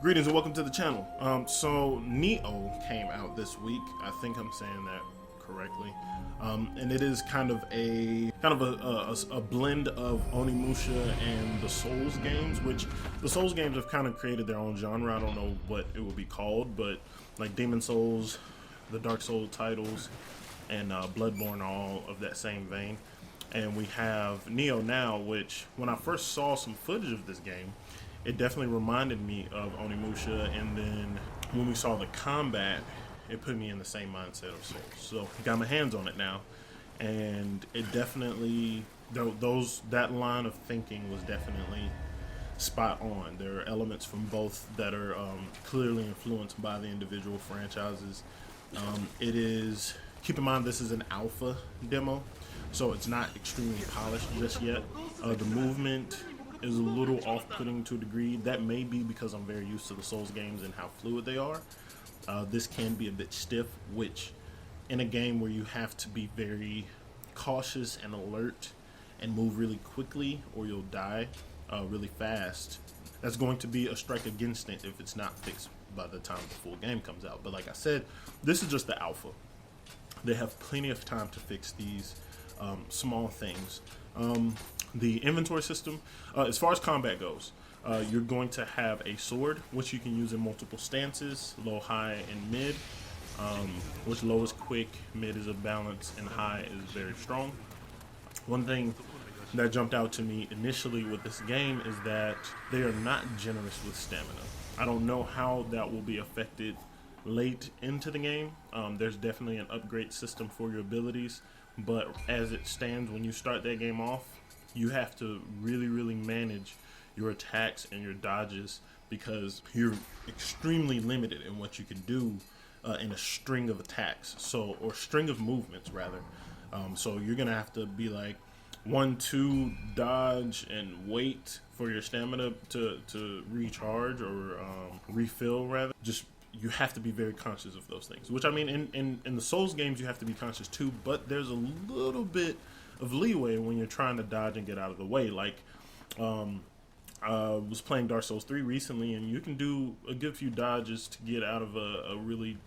Greetings and welcome to the channel. So Neo came out this week. I think I'm saying that correctly. And it is kind of a blend of Onimusha and the Souls games, which the Souls games have kind of created their own genre. I don't know what it would be called, but like Demon Souls, the Dark Souls titles, and Bloodborne are all of that same vein. And we have Neo now, which when I first saw some footage of this game, it definitely reminded me of Onimusha, and then when we saw the combat, it put me in the same mindset of Souls. So I got my hands on it now, and it definitely, that line of thinking was definitely spot on. There are elements from both that are clearly influenced by the individual franchises. It is, keep in mind this is an alpha demo, so it's not extremely polished just yet. The movement is a little off-putting to a degree. That may be because I'm very used to the Souls games and how fluid they are. This can be a bit stiff, which in a game where you have to be very cautious and alert and move really quickly or you'll die really fast, that's going to be a strike against it if it's not fixed by the time the full game comes out. But like I said, this is just the alpha. They have plenty of time to fix these small things. The inventory system, as far as combat goes, you're going to have a sword, which you can use in multiple stances, low, high, and mid, which low is quick, mid is a balance, and high is very strong. One thing that jumped out to me initially with this game is that they are not generous with stamina. I don't know how that will be affected late into the game. There's definitely an upgrade system for your abilities, but as it stands when you start that game off, you have to really manage your attacks and your dodges because you're extremely limited in what you can do in a string of attacks, or string of movements rather. So you're gonna have to be like 1-2 dodge and wait for your stamina to recharge or refill rather. Just you have to be very conscious of those things, which I mean in the Souls games you have to be conscious too, but there's a little bit of leeway when you're trying to dodge and get out of the way. Like I was playing Dark Souls 3 recently, and you can do a good few dodges to get out of a really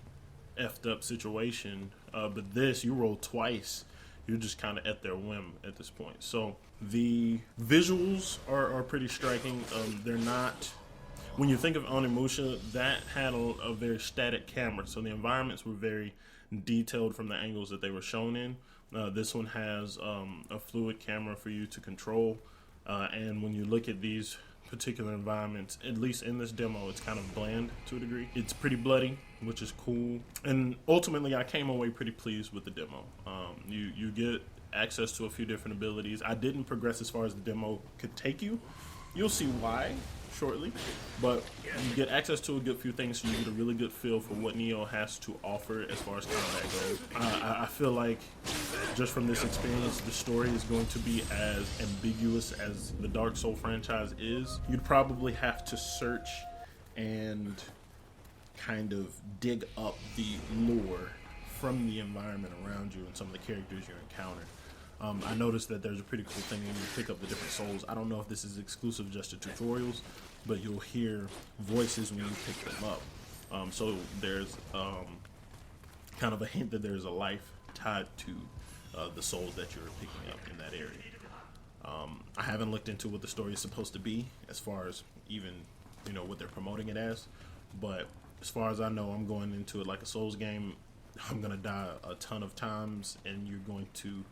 effed up situation, but this, you roll twice, you're just kind of at their whim at this point. So the visuals are pretty striking. They're not, when you think of Onimusha, that had a very static camera, so the environments were very detailed from the angles that they were shown in. This one has a fluid camera for you to control, and when you look at these particular environments, at least in this demo, it's kind of bland to a degree. It's pretty bloody, which is cool, and ultimately I came away pretty pleased with the demo. You get access to a few different abilities. I didn't progress as far as the demo could take you. You'll see why shortly, but you get access to a good few things, so you get a really good feel for what Neo has to offer as far as combat goes. I feel like just from this experience, the story is going to be as ambiguous as the Dark Souls franchise is. You'd probably have to search and kind of dig up the lore from the environment around you and some of the characters you encounter. I noticed that there's a pretty cool thing when you pick up the different souls. I don't know if this is exclusive just to tutorials, but you'll hear voices when you pick them up. So there's kind of a hint that there's a life tied to the souls that you're picking up in that area. I haven't looked into what the story is supposed to be as far as even, what they're promoting it as, but as far as I know, I'm going into it like a Souls game. I'm going to die a ton of times, and you're going to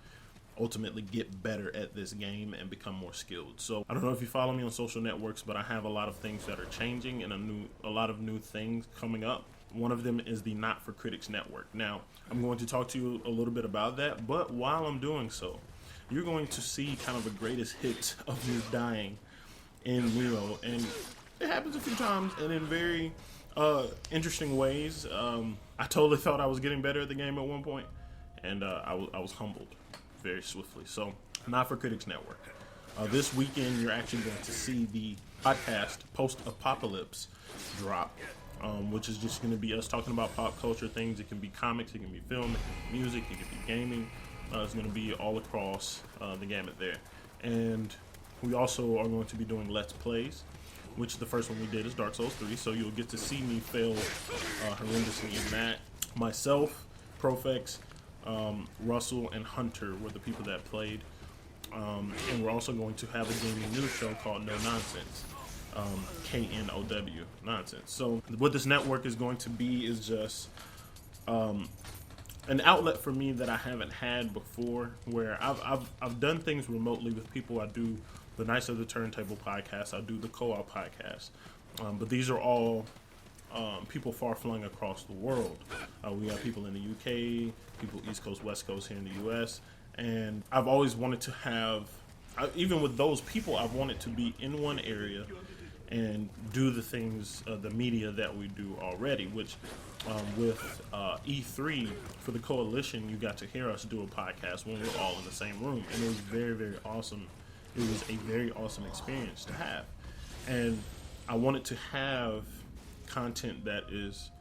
ultimately get better at this game and become more skilled. So I don't know if you follow me on social networks, but I have a lot of things that are changing and a lot of new things coming up. One of them is the Not for Critics Network. Now I'm going to talk to you a little bit about that, but while I'm doing so, you're going to see kind of the greatest hits of me dying in Neo, and it happens a few times and in very interesting ways. I totally thought I was getting better at the game at one point, and I was humbled very swiftly. So, Not for Critics Network. This weekend, you're actually going to see the podcast Post-Apocalypse drop, which is just going to be us talking about pop culture things. It can be comics, it can be film, it can be music, it can be gaming. It's going to be all across the gamut there. And we also are going to be doing Let's Plays. which the first one we did is Dark Souls 3, so you'll get to see me fail horrendously in that. Myself, Profex, Russell, and Hunter were the people that played. And we're also going to have a gaming news show called No Nonsense. KNOW, nonsense. So what this network is going to be is just an outlet for me that I haven't had before, where I've done things remotely with people. I do the Knights of the Turntable podcast, I do the Co-op podcast, but these are all people far flung across the world. We have people in the UK, people East Coast, West Coast here in the US, and I've always wanted to have, even with those people, I've wanted to be in one area and do the things, the media that we do already, which with E3 for the Coalition, you got to hear us do a podcast when we were all in the same room, and it was very, very awesome. It was a very awesome experience to have, and I wanted to have content that is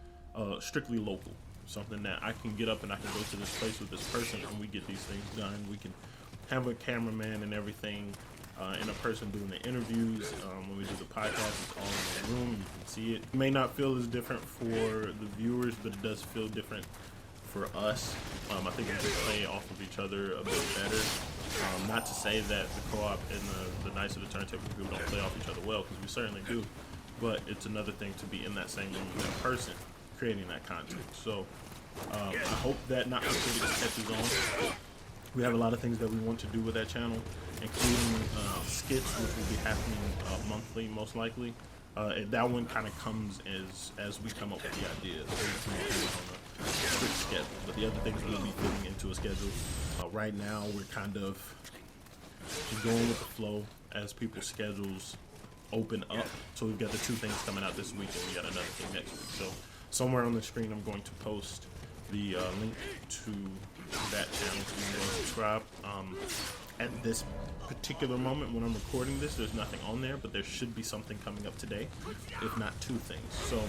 strictly local, something that I can get up and I can go to this place with this person and we get these things done. We can have a cameraman and everything, and a person doing the interviews. When we do the podcast, it's all in the room, you can see it. It may not feel as different for the viewers, but it does feel different for us. I think we can play off of each other a bit better. Not to say that the Co-op and the Knights of the Turntable people don't play off each other well, because we certainly do. But it's another thing to be in that same room with that person creating that content. So I hope that Not For Critics catches on. We have a lot of things that we want to do with that channel, including skits, which will be happening monthly, most likely. That one kind of comes as we come up with the ideas. On a strict schedule, but the other things will be fitting into a schedule. Right now, we're kind of just going with the flow as people's schedules open up. So we've got the 2 things coming out this week, and we got another thing next week. So somewhere on the screen, I'm going to post the link to that channel so you can go and subscribe. At this particular moment when I'm recording this, there's nothing on there, but there should be something coming up today, if not 2 things. So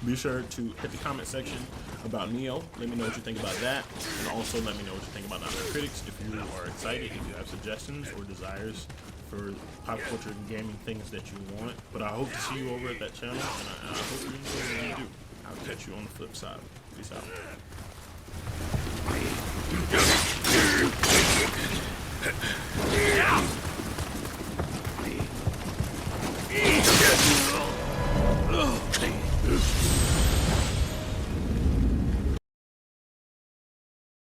be sure to hit the comment section about Neo. Let me know what you think about that, and also let me know what you think about Not For Critics. If you are excited, if you have suggestions or desires for pop culture and gaming things that you want. But I hope to see you over at that channel, and I hope you enjoy what you do. I'll catch you on the flip side. Peace out. Yeah.